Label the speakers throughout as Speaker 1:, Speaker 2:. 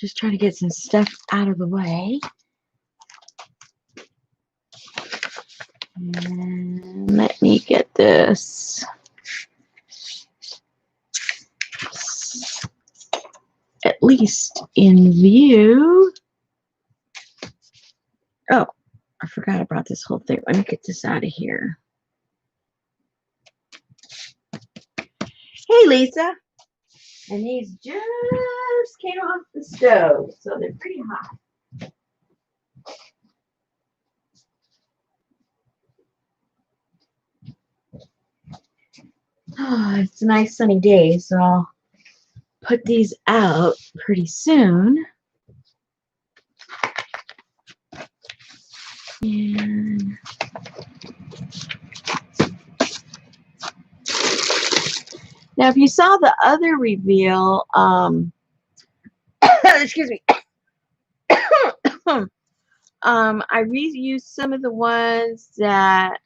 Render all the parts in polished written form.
Speaker 1: Just trying to get some stuff out of the way. And let me get this at least in view. Oh, I forgot about this whole thing. Let me get this out of here. Hey, Lisa. And these just came off the stove, so they're pretty hot. Oh, it's a nice sunny day, so I'll put these out pretty soon. And now, if you saw the other reveal, excuse me, I reused some of the ones that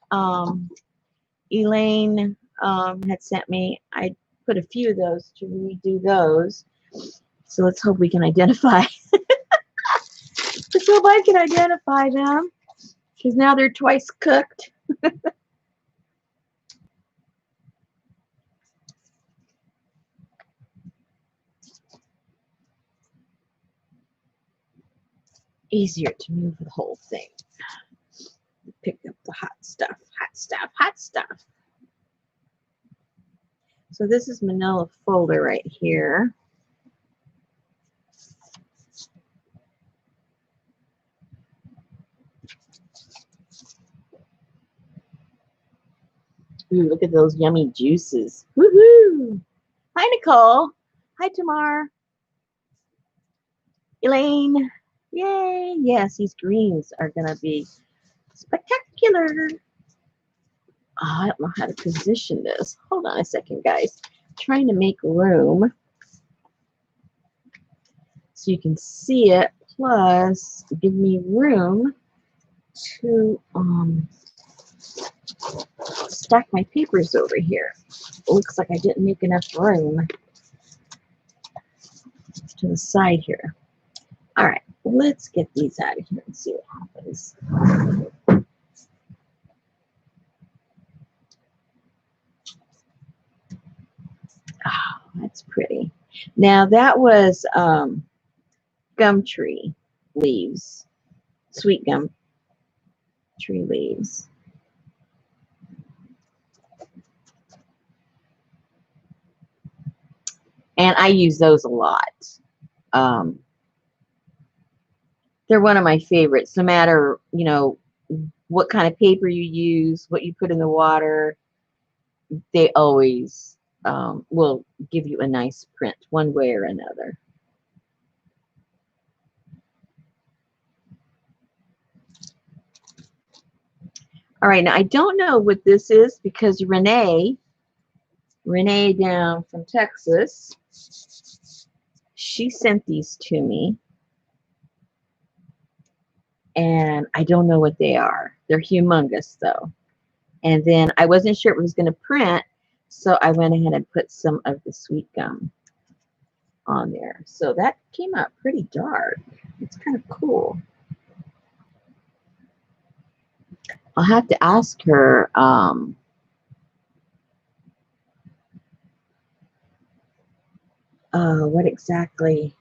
Speaker 1: Elaine had sent me. I put a few of those to redo those. So let's hope we can identify. Let's hope I can identify them, because now they're twice cooked. Easier to move the whole thing. Pick up the hot stuff, hot stuff, hot stuff. So this is manila folder right here. Ooh, look at those yummy juices. Woohoo! Hi, Nicole. Hi, Tamar. Elaine. Yay. Yes, these greens are going to be spectacular. Oh, I don't know how to position this. Hold on a second, guys. I'm trying to make room so you can see it, plus give me room to stack my papers over here. It looks like I didn't make enough room to the side here. All right, let's get these out of here and see what happens. Oh, that's pretty. Now that was gum tree leaves, sweet gum tree leaves. And I use those a lot. They're one of my favorites, no matter, you know, what kind of paper you use, what you put in the water, they always will give you a nice print one way or another. All right, now I don't know what this is because Renee down from Texas, she sent these to me. And I don't know what they are. They're humongous though. And then I wasn't sure if it was going to print, so I went ahead and put some of the sweet gum on there. So that came out pretty dark. It's kind of cool. I'll have to ask her what exactly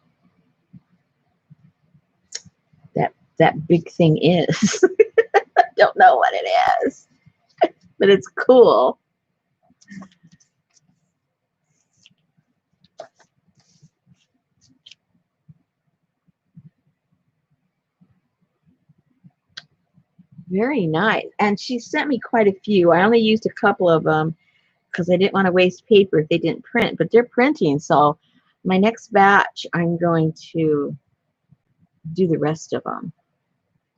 Speaker 1: that big thing is. I don't know what it is, but it's cool. Very nice. And she sent me quite a few. I only used a couple of them because I didn't want to waste paper if they didn't print, but they're printing. So my next batch, I'm going to do the rest of them.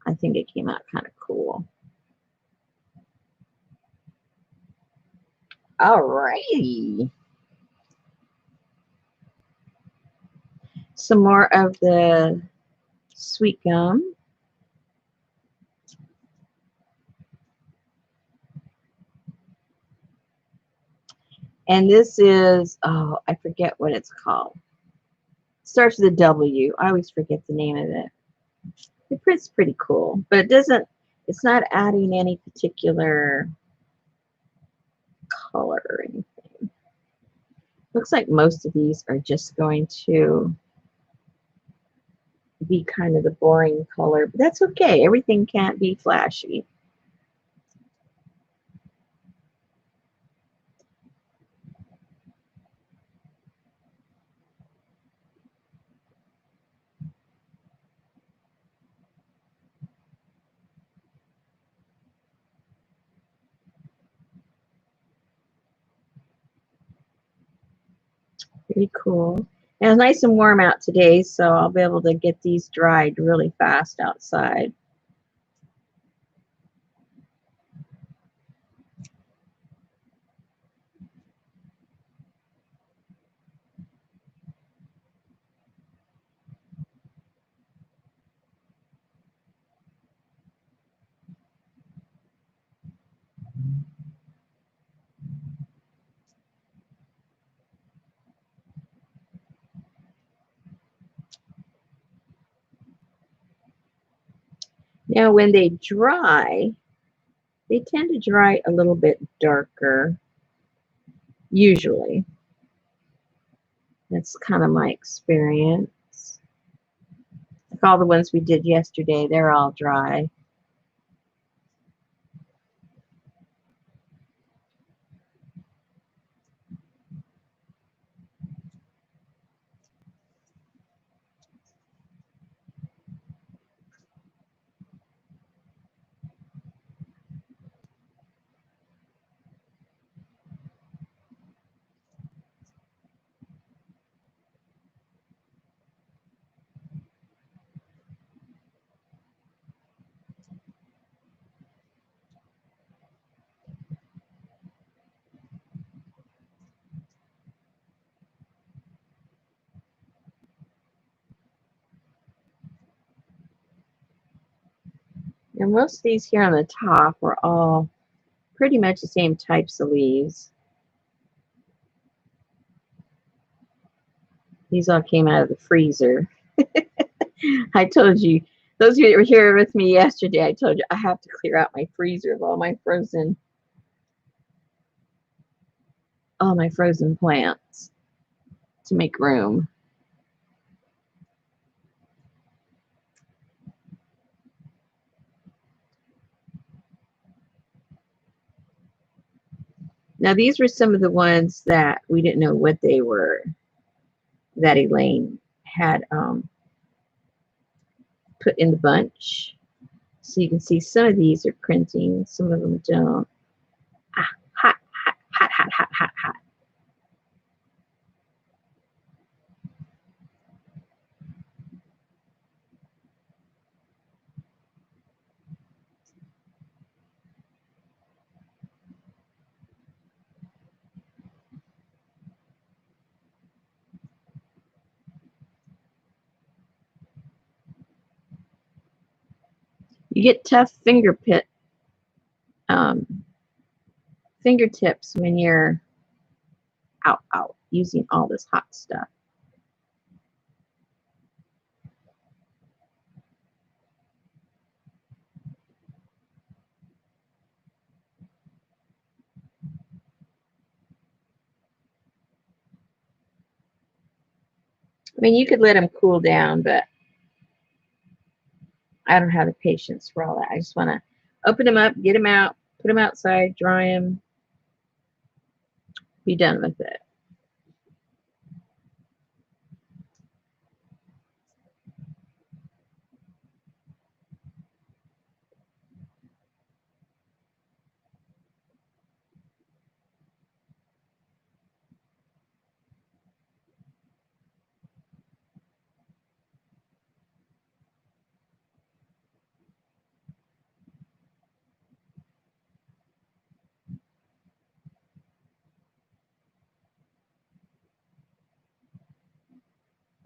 Speaker 1: I think it came out kind of cool. All righty. Some more of the sweet gum. And this is, oh, I forget what it's called. Starts with a W. I always forget the name of it. The print's pretty cool, but it's not adding any particular color or anything. Looks like most of these are just going to be kind of the boring color, but that's okay. Everything can't be flashy. Pretty cool. And it's nice and warm out today, so I'll be able to get these dried really fast outside. Now, when they dry, they tend to dry a little bit darker, usually. That's kind of my experience. Like all the ones we did yesterday, they're all dry. And most of these here on the top are all pretty much the same types of leaves. These all came out of the freezer. I told you, those of you that were here with me yesterday, I told you I have to clear out my freezer of all my frozen plants to make room. Now these were some of the ones that we didn't know what they were, that Elaine had put in the bunch. So you can see some of these are printing, some of them don't. Ah, hot, hot, hot, hot, hot, hot, hot. You get tough fingertips when you're out using all this hot stuff. I mean, you could let them cool down, but I don't have the patience for all that. I just want to open them up, get them out, put them outside, dry them, be done with it.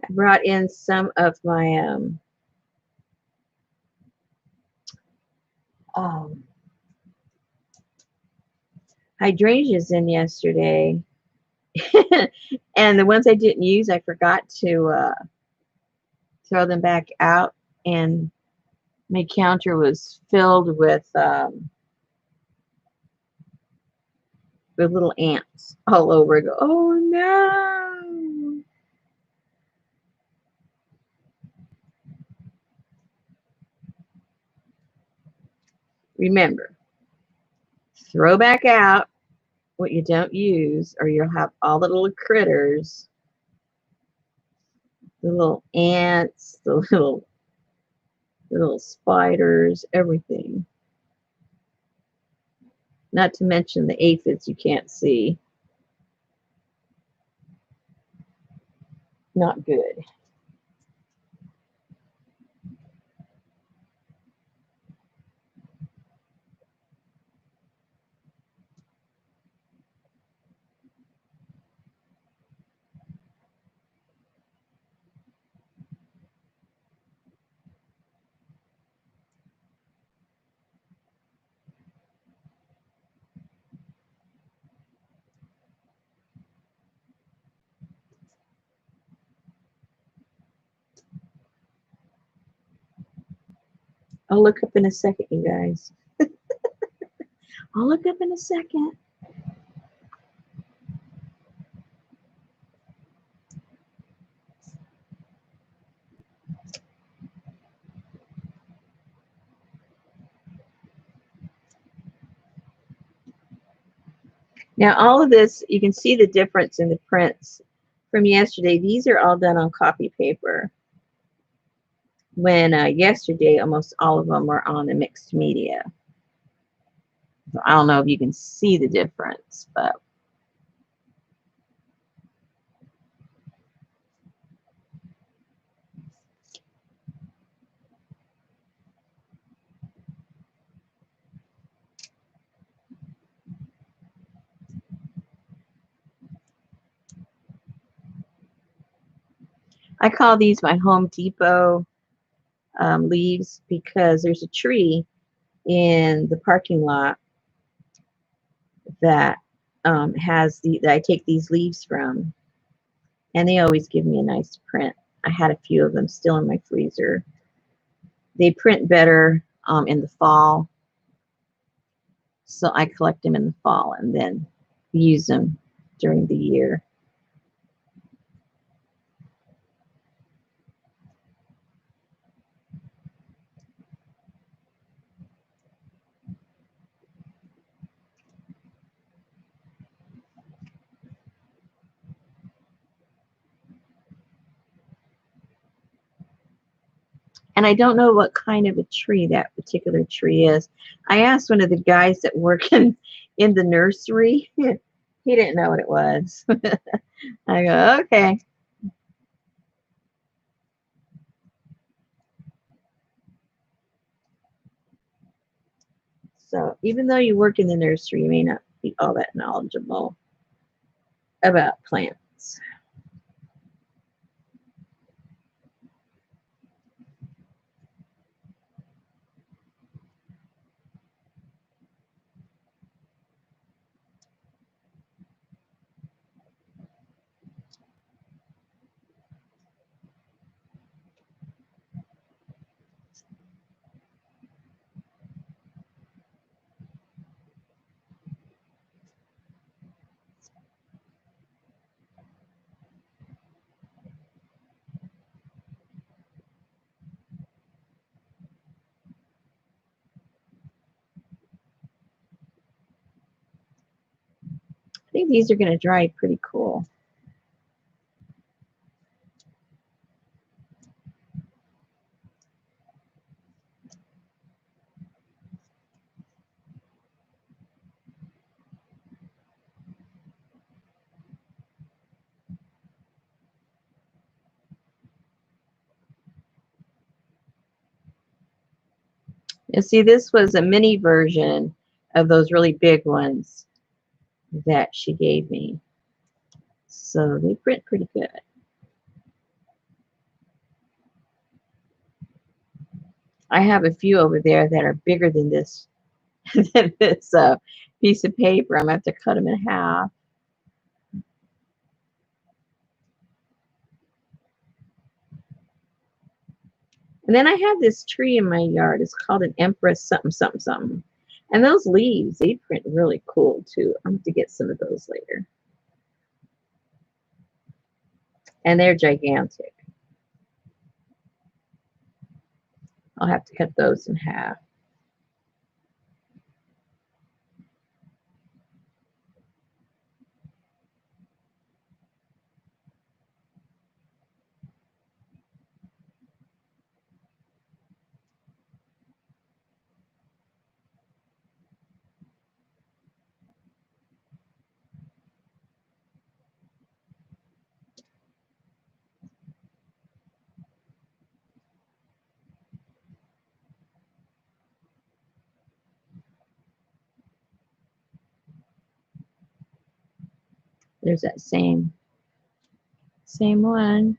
Speaker 1: I brought in some of my hydrangeas in yesterday. And the ones I didn't use, I forgot to throw them back out, and my counter was filled with little ants all over. I go, oh no! Remember, throw back out what you don't use, or you'll have all the little critters, the little ants, the little spiders, everything. Not to mention the aphids you can't see. Not good. I'll look up in a second, you guys. I'll look up in a second. Now, all of this, you can see the difference in the prints from yesterday. These are all done on copy paper. When yesterday, almost all of them were on the mixed media. So I don't know if you can see the difference, but I call these my Home Depot leaves, because there's a tree in the parking lot that that I take these leaves from, and they always give me a nice print. I had a few of them still in my freezer. They print better in the fall, so I collect them in the fall and then use them during the year. And I don't know what kind of a tree that particular tree is. I asked one of the guys that work in the nursery. He didn't know what it was. I go, okay. So even though you work in the nursery, you may not be all that knowledgeable about plants. I think these are going to dry pretty cool. You see, this was a mini version of those really big ones that she gave me. So they print pretty good. I have a few over there that are bigger than this, than this piece of paper. I'm going to have to cut them in half. And then I have this tree in my yard. It's called an Empress something something something. And those leaves, they print really cool too. I'm going to get some of those later. And they're gigantic. I'll have to cut those in half. There's that same one.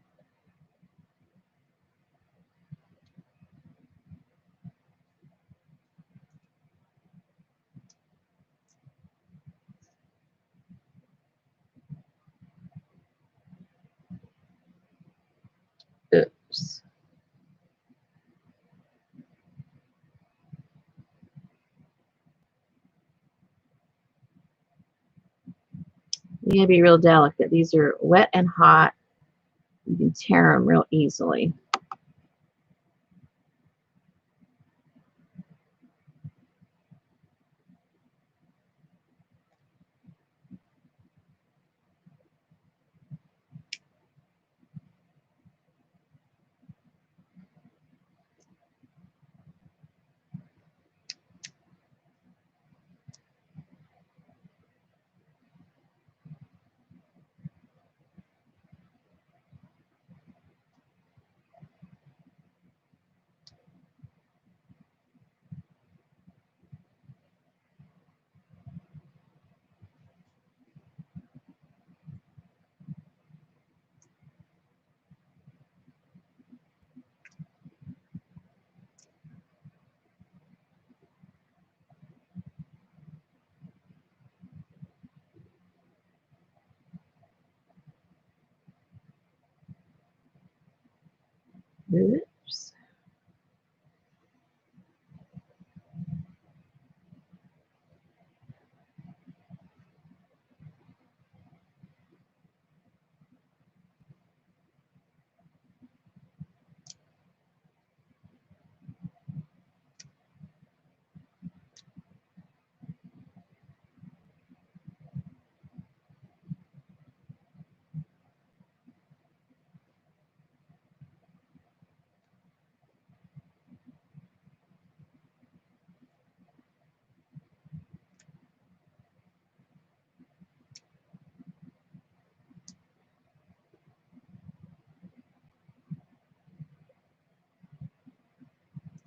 Speaker 1: Oops. You gotta be real delicate. These are wet and hot. You can tear them real easily. Oops.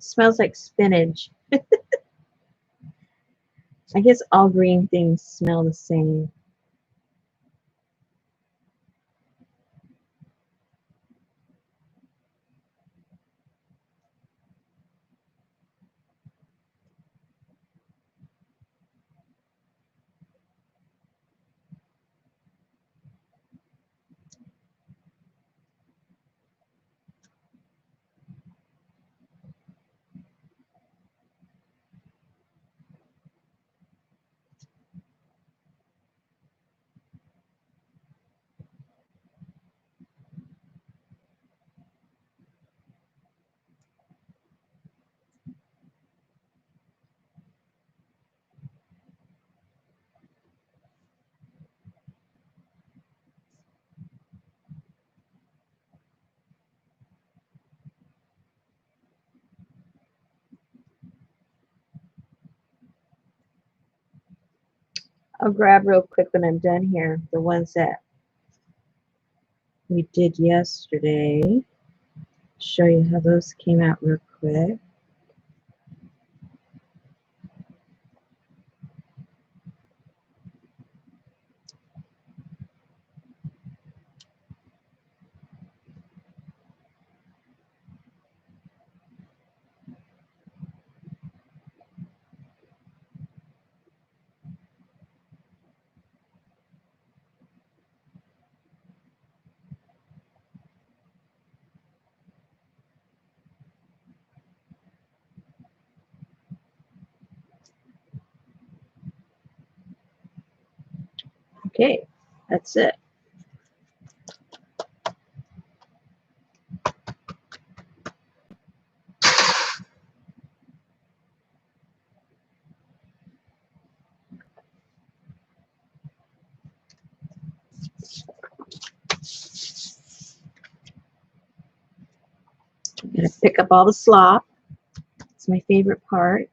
Speaker 1: Smells like spinach. I guess all green things smell the same. I'll grab real quick when I'm done here the ones that we did yesterday. Show you how those came out real quick. Okay, that's it. I'm going to pick up all the slop. It's my favorite part.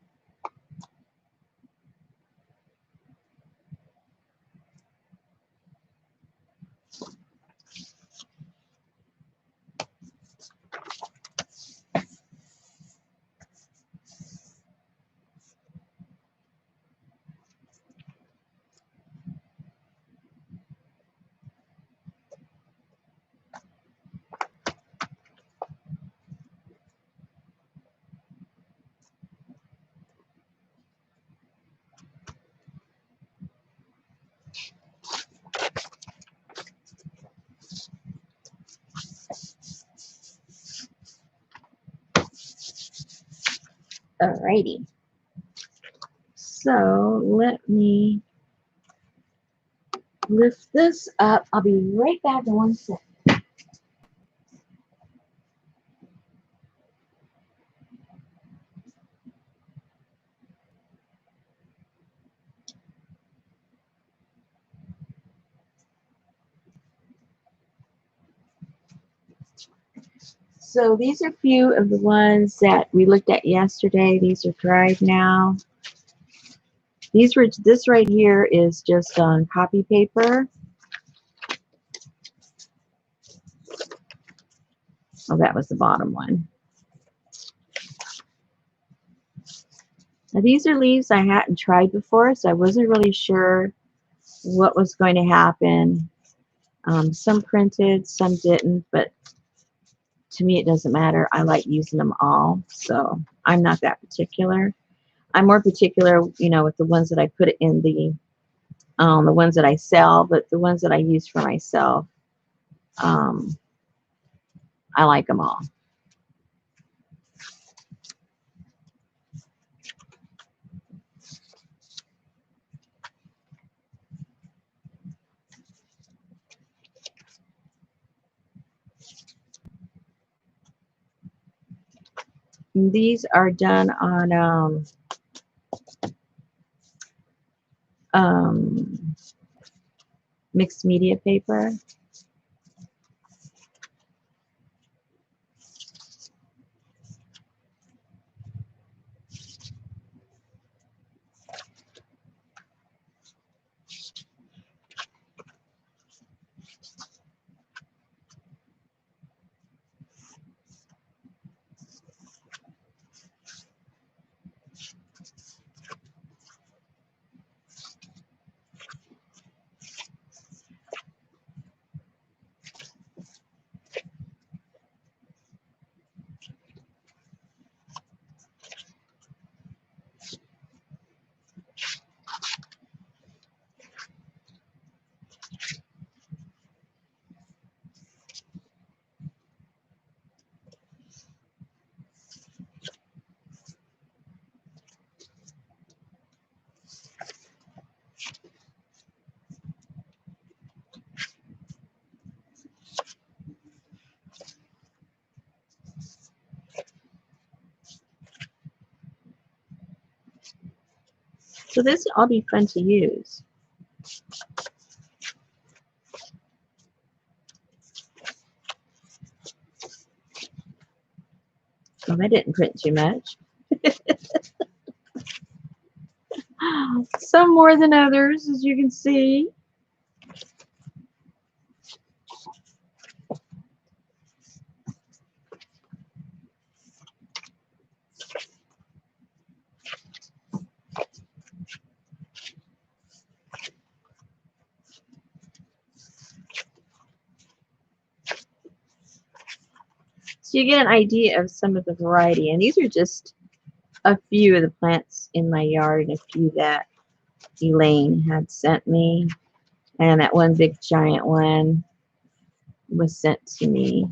Speaker 1: Alrighty. So let me lift this up. I'll be right back in 1 second. So these are a few of the ones that we looked at yesterday. These are dried now. This right here is just on copy paper. Oh, that was the bottom one. Now these are leaves I hadn't tried before, so I wasn't really sure what was going to happen. Some printed, some didn't, but to me it doesn't matter. I like using them all, so I'm not that particular. I'm more particular, you know, with the ones that I put in the ones that I sell, but the ones that I use for myself, um, I like them all. And these are done on um, mixed media paper. So this will all be fun to use. Well, I didn't print too much. Some more than others, as you can see. So you get an idea of some of the variety. And these are just a few of the plants in my yard and a few that Elaine had sent me. And that one big giant one was sent to me.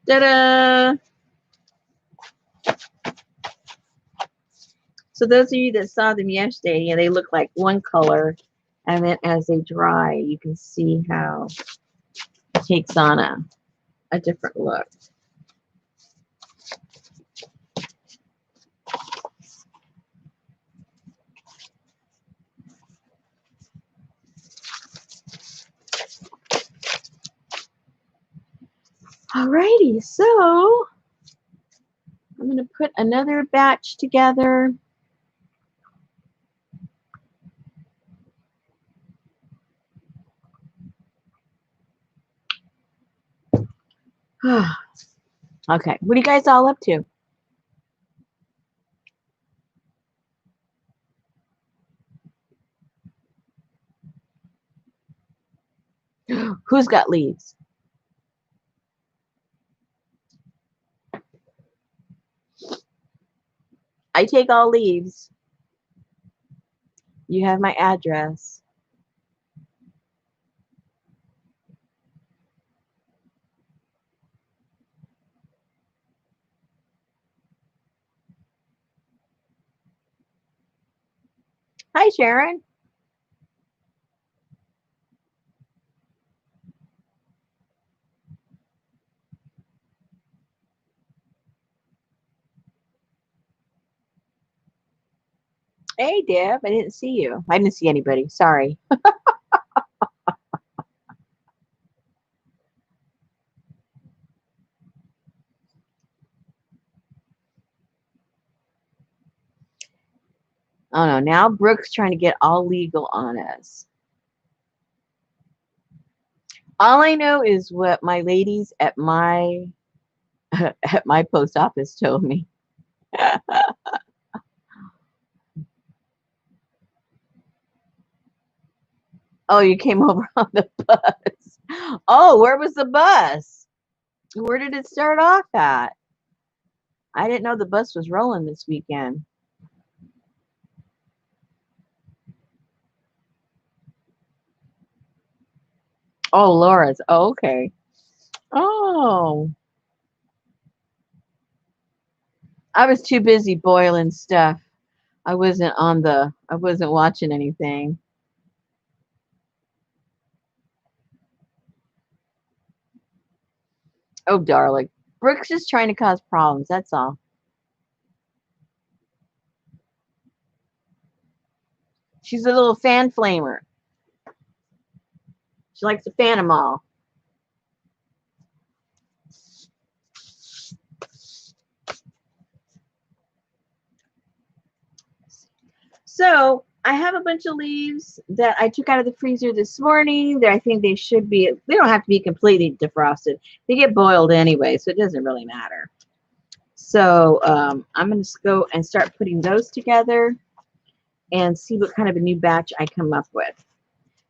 Speaker 1: Ta-da! So those of you that saw them yesterday, you know, they look like one color, and then as they dry, you can see how it takes on a different look. Alrighty, so I'm going to put another batch together. Okay, what are you guys all up to? Who's got leaves? I take all leaves. You have my address. Hi, Sharon. Hey, Deb. I didn't see you. I didn't see anybody. Sorry. Oh no, now Brooke's trying to get all legal on us. All I know is what my ladies at my at my post office told me. Oh, you came over on the bus. Oh, where was the bus? Where did it start off at? I didn't know the bus was rolling this weekend. Oh, Laura's. Oh, okay. Oh, I was too busy boiling stuff. I wasn't watching anything. Oh, darling. Brooke's just trying to cause problems. That's all. She's a little fan flamer. She likes to fan them all. So I have a bunch of leaves that I took out of the freezer this morning that I think they should be, they don't have to be completely defrosted. They get boiled anyway, so it doesn't really matter. So I'm going to go and start putting those together and see what kind of a new batch I come up with.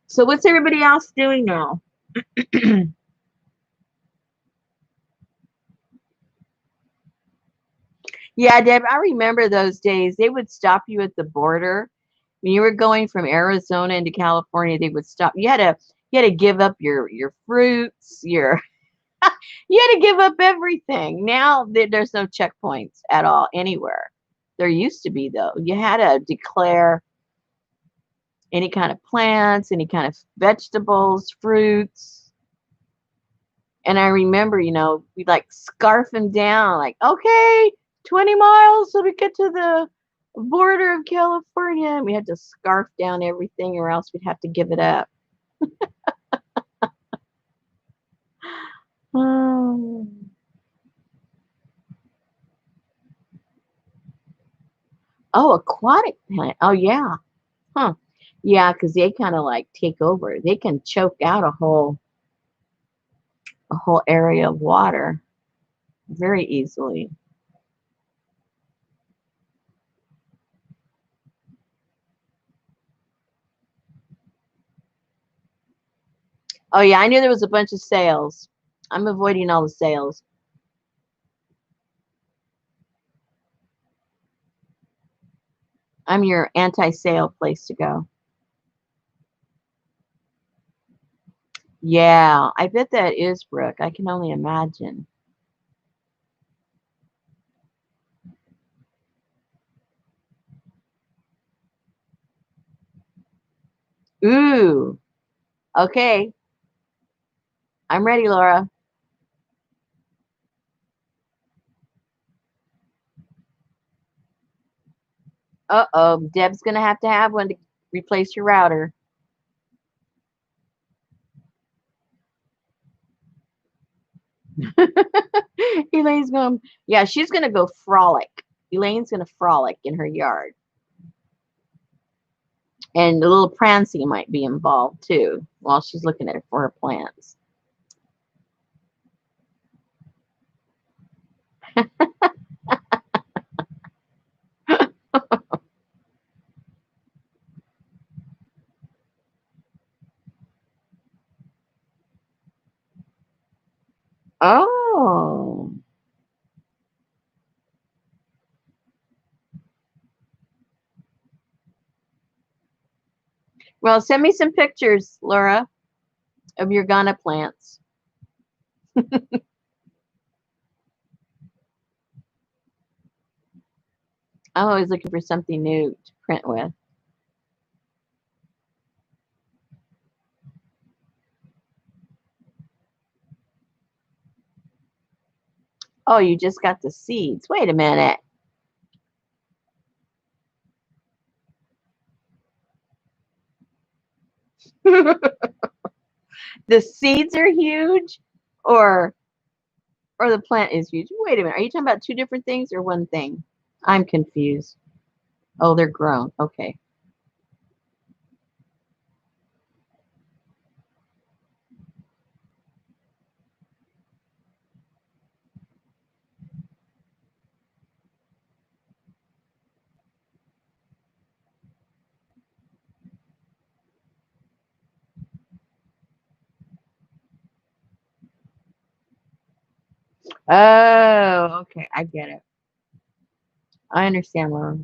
Speaker 1: So what's everybody else doing now? Yeah, Deb, I remember those days. They would stop you at the border. When you were going from Arizona into California, they would stop. You had to give up your fruits, your you had to give up everything. Now there's no checkpoints at all anywhere. There used to be though. You had to declare any kind of plants, any kind of vegetables, fruits. And I remember, you know, we'd like scarf them down, like, okay, 20 miles so we get to the border of California. And we had to scarf down everything or else we'd have to give it up. Oh, oh, aquatic plant. Oh, yeah. Huh. Yeah, because they kind of like take over. They can choke out a whole area of water very easily. Oh yeah, I knew there was a bunch of sales. I'm avoiding all the sales. I'm your anti-sale place to go. Yeah, I bet that is, Brooke. I can only imagine. Ooh. Okay. I'm ready, Laura. Uh-oh. Deb's going to have one to replace your router. Elaine's going, yeah, she's going to go frolic. Elaine's going to frolic in her yard. And a little Prancy might be involved too while she's looking at it for her plants. Oh. Well, send me some pictures, Laura, of your Ghana plants. I'm always looking for something new to print with. Oh, you just got the seeds. Wait a minute. The seeds are huge or the plant is huge. Wait a minute. Are you talking about two different things or one thing? I'm confused. Oh, they're grown. Okay. Oh, okay. I get it. I understand, Laura.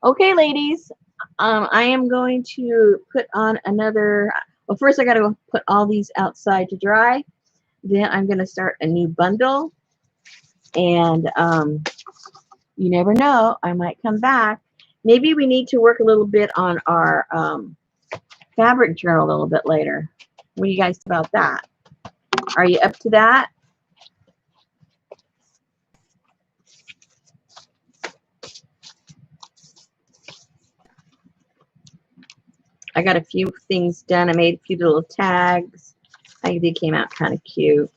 Speaker 1: Okay, ladies. I am going to put on another. Well, first I got to go put all these outside to dry. Then I'm going to start a new bundle. And you never know, I might come back. Maybe we need to work a little bit on our fabric journal a little bit later. What do you guys think about that? Are you up to that? I got a few things done. I made a few little tags. I think they came out kind of cute.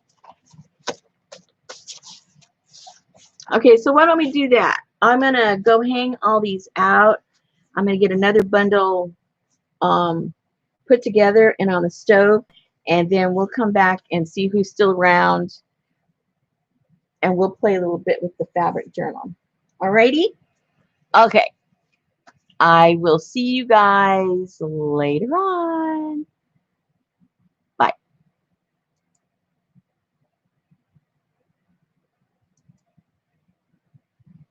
Speaker 1: Okay, so why don't we do that? I'm going to go hang all these out. I'm going to get another bundle put together and on the stove, and then we'll come back and see who's still around, and we'll play a little bit with the fabric journal. Alrighty? Okay. I will see you guys later on.